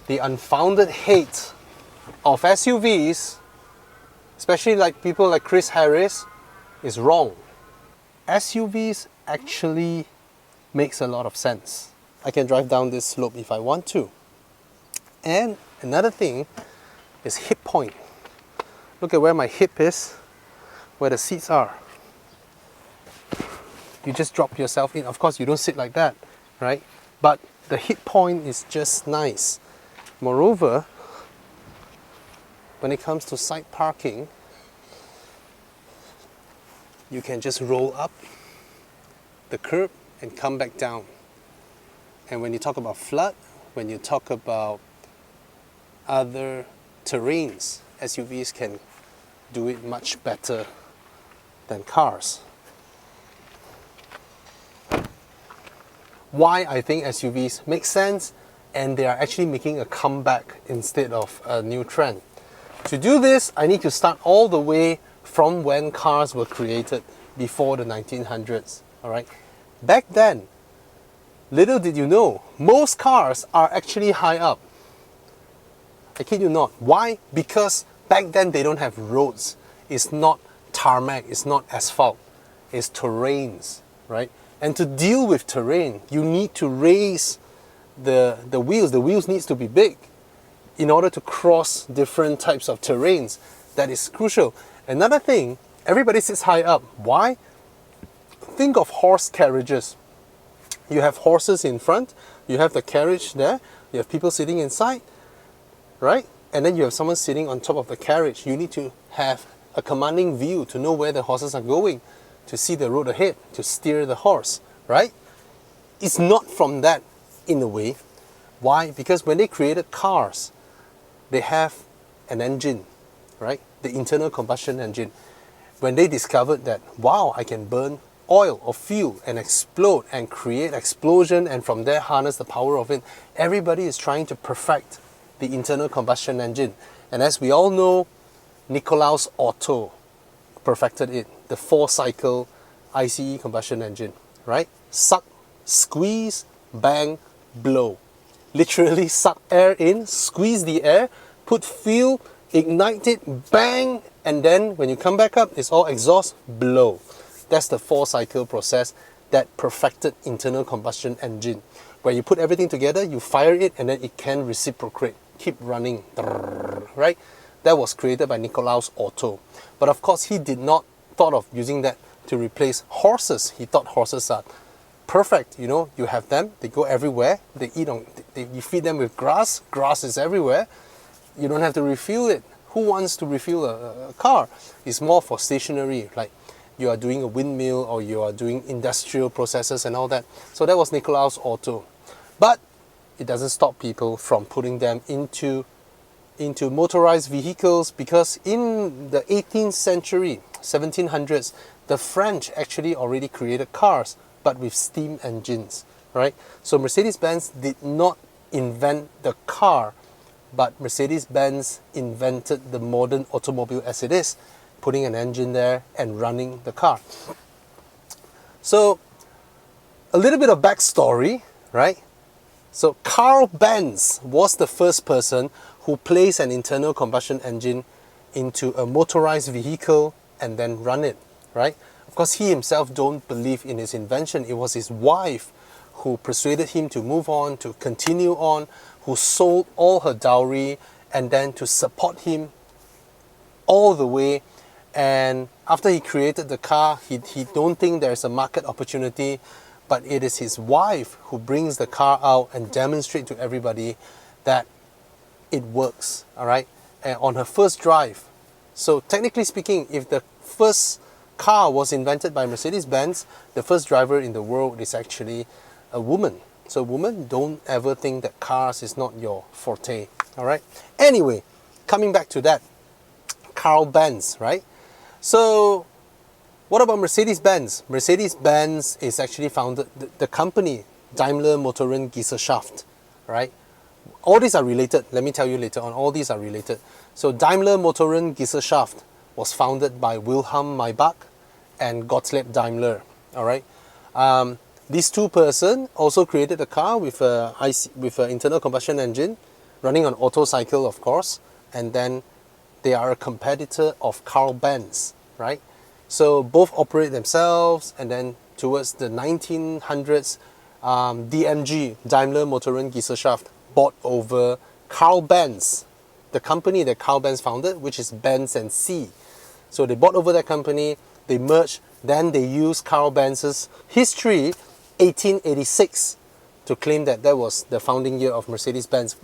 the unfounded hate of SUVs, especially like people like Chris Harris, is wrong. SUVs actually makes a lot of sense. I can drive down this slope if I want to. And another thing is hip point. Look at where my hip is, where the seats are. You just drop yourself in. Of course, you don't sit like that, right? But the hip point is just nice. Moreover, when it comes to side parking, you can just roll up the curb and come back down. And when you talk about flood, when you talk about other terrains, SUVs can do it much better than cars. Why I think SUVs make sense, and they are actually making a comeback instead of a new trend. To do this, I need to start all the way from when cars were created before the 1900s. All right, back then, little did you know, most cars are actually high up. I kid you not. Why? Because back then they don't have roads. It's not tarmac, it's not asphalt, it's terrains, right? And to deal with terrain, you need to raise the wheels. The wheels needs to be big in order to cross different types of terrains. That is crucial. Another thing, everybody sits high up. Why? Think of horse carriages. You have horses in front, you have the carriage there, you have people sitting inside, right? And then you have someone sitting on top of the carriage. You need to have a commanding view to know where the horses are going, to see the road ahead, to steer the horse, right? It's not from that in a way. Why? Because when they created cars, they have an engine, right? The internal combustion engine. When they discovered that, wow, I can burn oil or fuel and explode and create explosion, and from there harness the power of it, everybody is trying to perfect the internal combustion engine. And as we all know, Nikolaus Otto perfected it, the 4-cycle ICE combustion engine, right? Suck, squeeze, bang, blow. Literally suck air in, squeeze the air, put fuel, ignite it, bang, and then when you come back up, it's all exhaust, blow. That's the 4-cycle process that perfected internal combustion engine, where you put everything together, you fire it, and then it can reciprocate, keep running, right? That was created by Nikolaus Otto. But of course, he did not thought of using that to replace horses. He thought horses are perfect. You know, you have them, they go everywhere, they eat on, you feed them with grass, grass is everywhere. You don't have to refuel it. Who wants to refuel a car? It's more for stationary, like you are doing a windmill or you are doing industrial processes and all that. So that was Nikolaus Otto. But it doesn't stop people from putting them into motorized vehicles, because in the 18th century, 1700s, the French actually already created cars, but with steam engines, right? So Mercedes-Benz did not invent the car, but Mercedes-Benz invented the modern automobile as it is, putting an engine there and running the car. So a little bit of backstory, right? So Carl Benz was the first person who placed an internal combustion engine into a motorized vehicle and then run it, right? Of course, he himself don't believe in his invention. It was his wife who persuaded him to move on, to continue on, who sold all her dowry, and then to support him all the way. And after he created the car, he don't think there's a market opportunity, but it is his wife who brings the car out and demonstrate to everybody that it works, all right, and on her first drive. So technically speaking, if the first car was invented by Mercedes-Benz, the first driver in the world is actually a woman. So women, don't ever think that cars is not your forte, all right? Anyway, coming back to that, Carl Benz, right? So what about Mercedes-Benz? Mercedes-Benz is actually founded, the company, Daimler Motoren Gesellschaft, right? All these are related. Let me tell you later on, all these are related. So Daimler Motoren Gesellschaft was founded by Wilhelm Maybach and Gottlieb Daimler, all right? These two persons also created a car with an internal combustion engine, running on Otto cycle, of course, and then they are a competitor of Carl Benz, right? So both operate themselves, and then towards the 1900s, DMG, Daimler Motorengesellschaft, bought over Carl Benz, the company that Carl Benz founded, which is Benz and C. So they bought over that company, they merged, then they used Carl Benz's history, 1886, to claim that that was the founding year of Mercedes-Benz.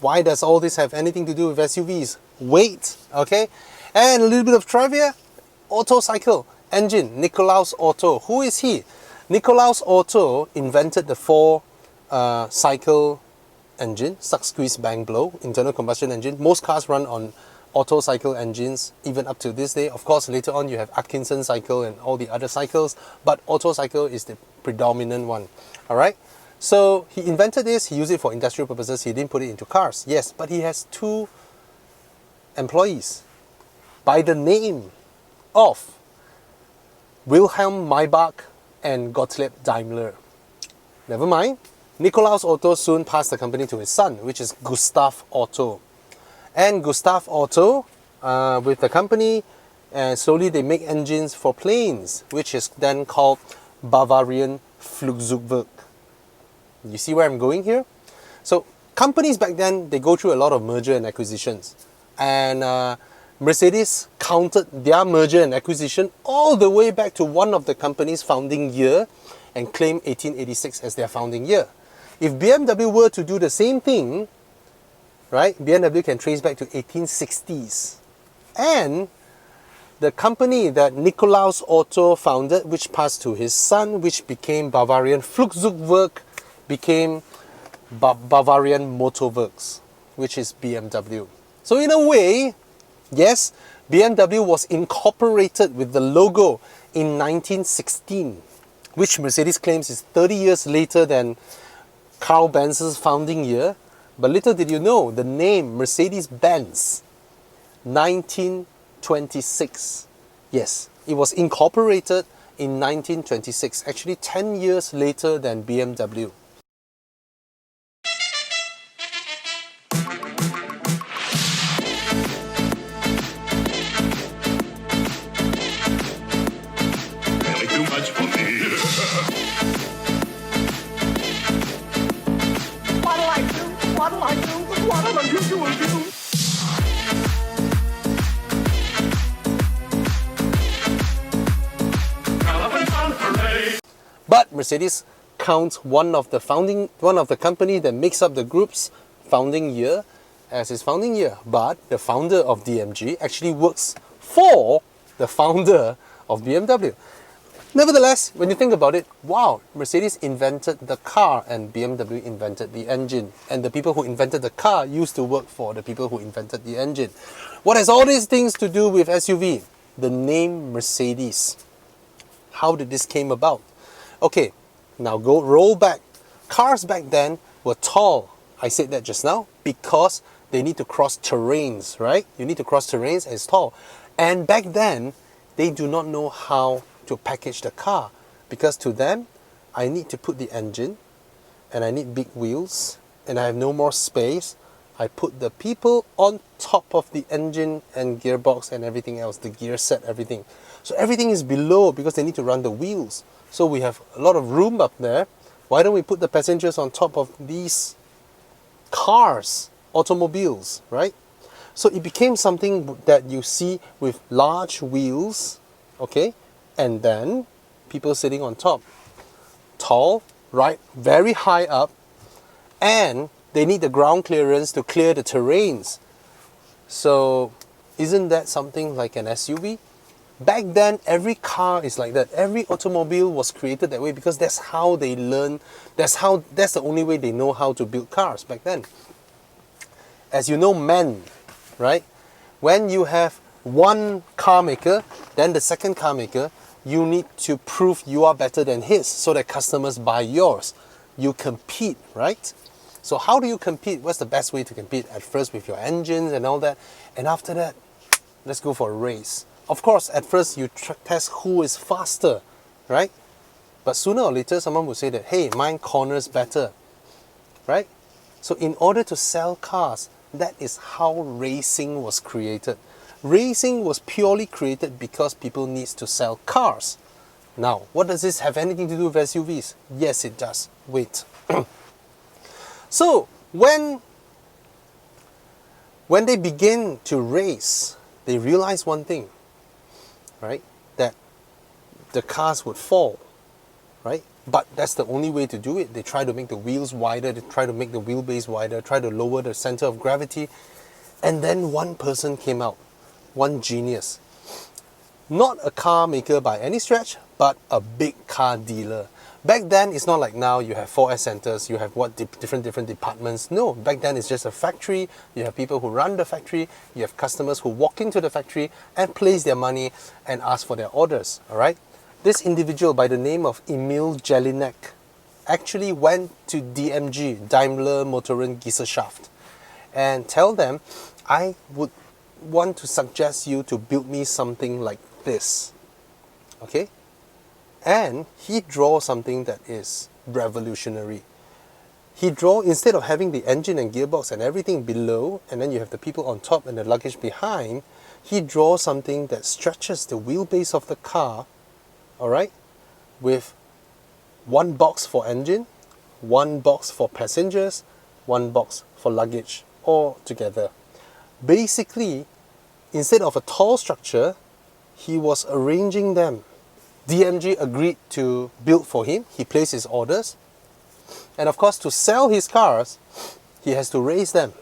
Why does all this have anything to do with SUVs? Weight, okay? And a little bit of trivia, Otto cycle engine, Nikolaus Otto. Who is he? Nikolaus Otto invented the cycle engine, suck, squeeze, bang, blow, internal combustion engine. Most cars run on Otto cycle engines, even up to this day. Of course, later on you have Atkinson cycle and all the other cycles, but Otto cycle is the predominant one. All right. So he invented this. He used it for industrial purposes. He didn't put it into cars. Yes, but he has two employees by the name of Wilhelm Maybach and Gottlieb Daimler. Never mind. Nikolaus Otto soon passed the company to his son, which is Gustav Otto. And Gustav Otto, with the company, slowly they make engines for planes, which is then called Bavarian Flugzeugwerk. You see where I'm going here? So companies back then, they go through a lot of merger and acquisitions. And Mercedes counted their merger and acquisition all the way back to one of the company's founding year and claimed 1886 as their founding year. If BMW were to do the same thing, right, BMW can trace back to 1860s. And the company that Nikolaus Otto founded, which passed to his son, which became Bavarian Flugzeugwerk, became Bavarian Motorworks, which is BMW. So in a way, yes, BMW was incorporated with the logo in 1916, which Mercedes claims is 30 years later than Carl Benz's founding year. But little did you know, the name Mercedes-Benz, 1926. Yes, it was incorporated in 1926, actually 10 years later than BMW. But Mercedes counts one of the company that makes up the group's founding year as his founding year. But the founder of DMG actually works for the founder of BMW. Nevertheless, when you think about it, wow, Mercedes invented the car and BMW invented the engine. And the people who invented the car used to work for the people who invented the engine. What has all these things to do with SUV? The name Mercedes. How did this came about? Okay, now roll back. Cars back then were tall. I said that just now because they need to cross terrains, right? You need to cross terrains and it's tall. And back then, they do not know how to package the car because to them, I need to put the engine and I need big wheels and I have no more space. I put the people on top of the engine and gearbox and everything else, the gear set, everything. So everything is below because they need to run the wheels. So we have a lot of room up there. Why don't we put the passengers on top of these cars, automobiles, right? So it became something that you see with large wheels, okay? And then people sitting on top. Tall, right? Very high up. And they need the ground clearance to clear the terrains. So isn't that something like an SUV? Back then, every car is like that. Every automobile was created that way because that's how they learn. That's the only way they know how to build cars back then. As you know, men, right? When you have one car maker, then the second car maker, you need to prove you are better than his so that customers buy yours. You compete, right? So how do you compete? What's the best way to compete? At first with your engines and all that. And after that, let's go for a race. Of course, at first you test who is faster, right? But sooner or later, someone will say that, hey, mine corners better, right? So in order to sell cars, that is how racing was created. Racing was purely created because people need to sell cars. Now, what does this have anything to do with SUVs? Yes, it does. Wait. So, when they begin to race, they realize one thing, right? That the cars would fall, right? But that's the only way to do it. They try to make the wheels wider, they try to make the wheelbase wider, try to lower the center of gravity. And then one person came out, one genius. Not a car maker by any stretch, but a big car dealer. Back then, it's not like now you have 4S centers, you have different departments. No, back then it's just a factory. You have people who run the factory, you have customers who walk into the factory and place their money and ask for their orders, all right? This individual by the name of Emil Jelinek actually went to DMG, Daimler Motoren Gesellschaft, and tell them, I would want to suggest you to build me something like this, okay? And he draws something that is revolutionary. He draws, instead of having the engine and gearbox and everything below, and then you have the people on top and the luggage behind, he draws something that stretches the wheelbase of the car, all right, with one box for engine, one box for passengers, one box for luggage, all together. Basically, instead of a tall structure, he was arranging them. DMG agreed to build for him. He placed his orders. And of course, to sell his cars, he has to raise them.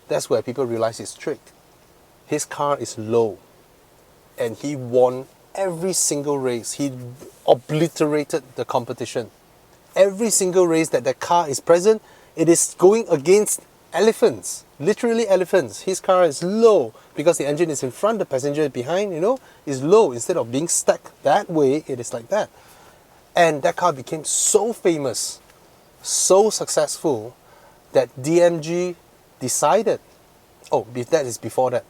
That's where people realize his trick. His car is low. And he won every single race. He obliterated the competition. Every single race that car is present, it is going against elephants. Literally elephants. His car is low because the engine is in front, the passenger is behind, is low. Instead of being stacked that way, it is like that. And that car became so famous, so successful, that DMG decided, that is before that.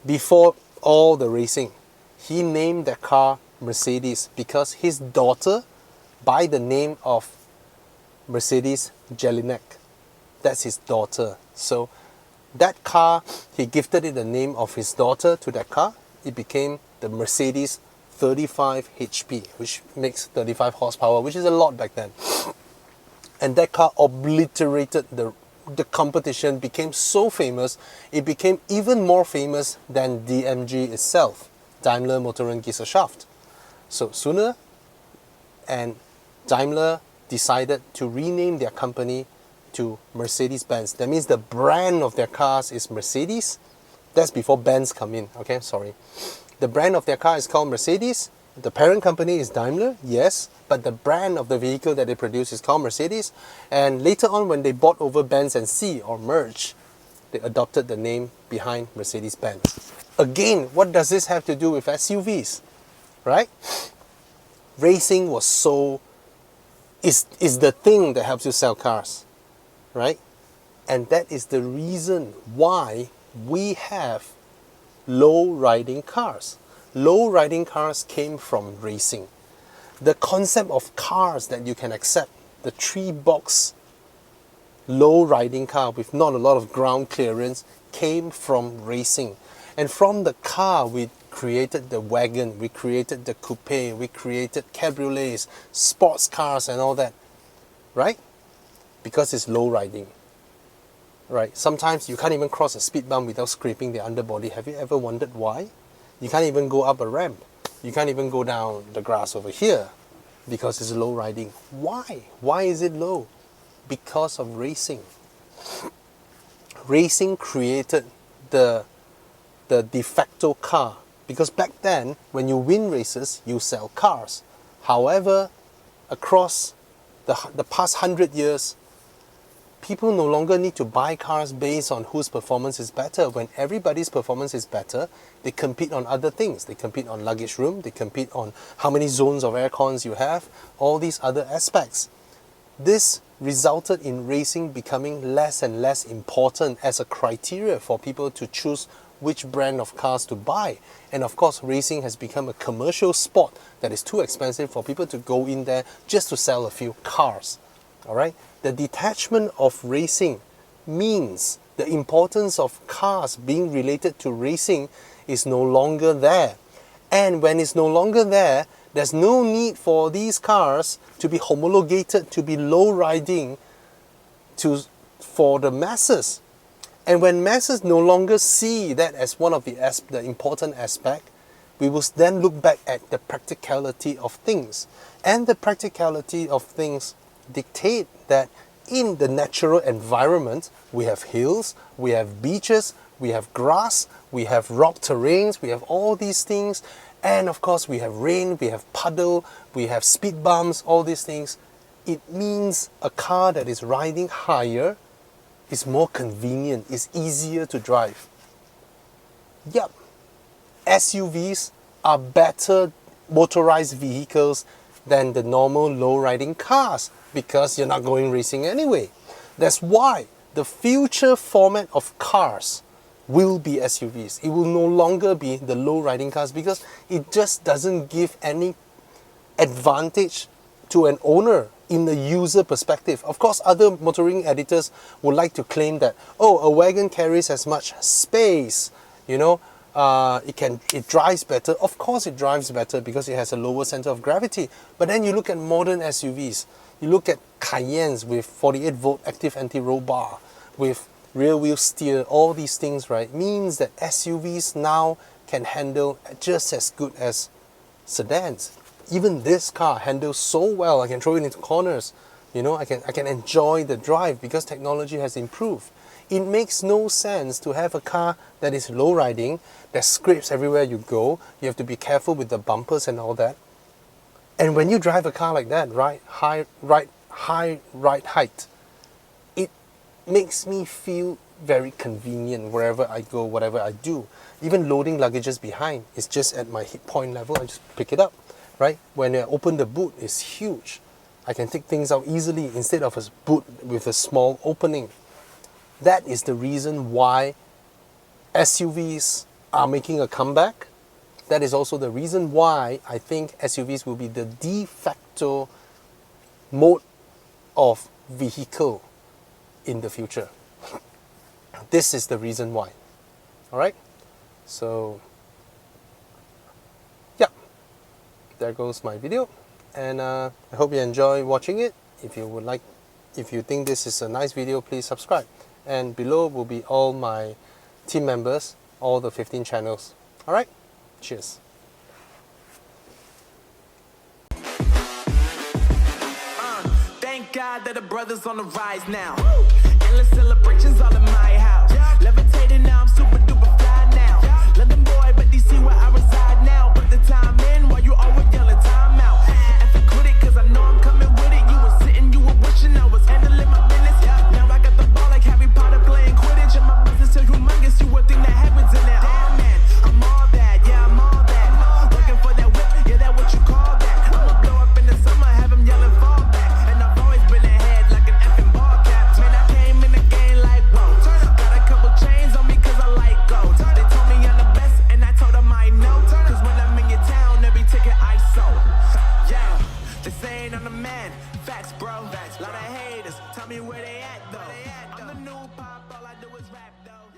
Before all the racing, he named that car Mercedes because his daughter, by the name of Mercedes Jelinek, that's his daughter. So that car, he gifted it the name of his daughter to that car. It became the Mercedes 35 HP, which makes 35 horsepower, which is a lot back then. And that car obliterated the competition, became so famous, it became even more famous than DMG itself, Daimler Motoren Gesellschaft. So sooner, and Daimler decided to rename their company to Mercedes-Benz. That means the brand of their cars is Mercedes. That's before Benz come in, okay, sorry. The brand of their car is called Mercedes. The parent company is Daimler, yes, but the brand of the vehicle that they produce is called Mercedes. And later on, when they bought over Benz and C, or merged, they adopted the name behind Mercedes-Benz. Again, what does this have to do with SUVs, right? Racing is the thing that helps you sell cars, right? And that is the reason why we have low-riding cars. Low-riding cars came from racing. The concept of cars that you can accept, the 3-box low-riding car with not a lot of ground clearance, came from racing. And from the car, we created the wagon, we created the coupe, we created cabriolets, sports cars and all that, right? Because it's low-riding. Right? Sometimes you can't even cross a speed bump without scraping the underbody. Have you ever wondered why? You can't even go up a ramp. You can't even go down the grass over here because it's low riding. Why? Why is it low? Because of racing. Racing created the de facto car. Because back then, when you win races, you sell cars. However, across the past 100 years, people no longer need to buy cars based on whose performance is better. When everybody's performance is better, they compete on other things. They compete on luggage room, they compete on how many zones of air cons you have, all these other aspects. This resulted in racing becoming less and less important as a criteria for people to choose which brand of cars to buy. And of course, racing has become a commercial sport that is too expensive for people to go in there just to sell a few cars. All right, the detachment of racing means the importance of cars being related to racing is no longer there. And when it's no longer there, there's no need for these cars to be homologated, to be low riding for the masses. And when masses no longer see that as one of the important aspect, we will then look back at the practicality of things. And the practicality of things dictate that in the natural environment, we have hills, we have beaches, we have grass, we have rock terrains, we have all these things. And of course, we have rain, we have puddle, we have speed bumps, all these things. It means a car that is riding higher is more convenient, is easier to drive. Yup, SUVs are better motorized vehicles than the normal low-riding cars because you're not going racing anyway. That's why the future format of cars will be SUVs. It will no longer be the low-riding cars because it just doesn't give any advantage to an owner in the user perspective. Of course, other motoring editors would like to claim that, oh, a wagon carries as much space, it drives better. Of course it drives better because it has a lower center of gravity. But then you look at modern SUVs, you look at Cayennes with 48 volt active anti-roll bar, with rear wheel steer, all these things, right, means that SUVs now can handle just as good as sedans. Even this car handles so well, I can throw it into corners. I can enjoy the drive because technology has improved. It makes no sense to have a car that is low riding, that scrapes everywhere you go. You have to be careful with the bumpers and all that. And when you drive a car like that, high ride height, it makes me feel very convenient wherever I go, whatever I do. Even loading luggages behind is just at my hip point level. I just pick it up, right? When I open the boot, it's huge. I can take things out easily instead of a boot with a small opening. That is the reason why SUVs are making a comeback. That is also the reason why I think SUVs will be the de facto mode of vehicle in the future. This is the reason why. Alright? So, yeah. There goes my video. And I hope you enjoy watching it. If you think this is a nice video, please subscribe. And below will be all my team members, all the 15 channels. Alright? Cheers. Thank God that the brothers on the rise now. Endless celebrations all in my house. Levitating now, I'm super duper fly now. London boy, but DC where I reside now. Put the time in while you always yelling time out. And for quit it, cause I know I'm coming with it. You were sitting, you were wishing I was handling my business. Now I got the ball like Harry Potter playing Quidditch. And my business is humongous, you would think that happens in there. Oh man, I'm all that, yeah, I'm all that. Looking for that whip, yeah, that what you call that. I'ma blow up in the summer, have them yelling fall back. And I've always been ahead like an effing ball cap. Man, I came in the game like, whoa. Got a couple chains on me cause I like gold. They told me I'm the best and I told them I know. Cause when I'm in your town, every ticket I sold. Yeah, they saying I'm the man. Facts, bro. Lot of haters, tell me where they at though. I'm the new pop, all I do is rap though.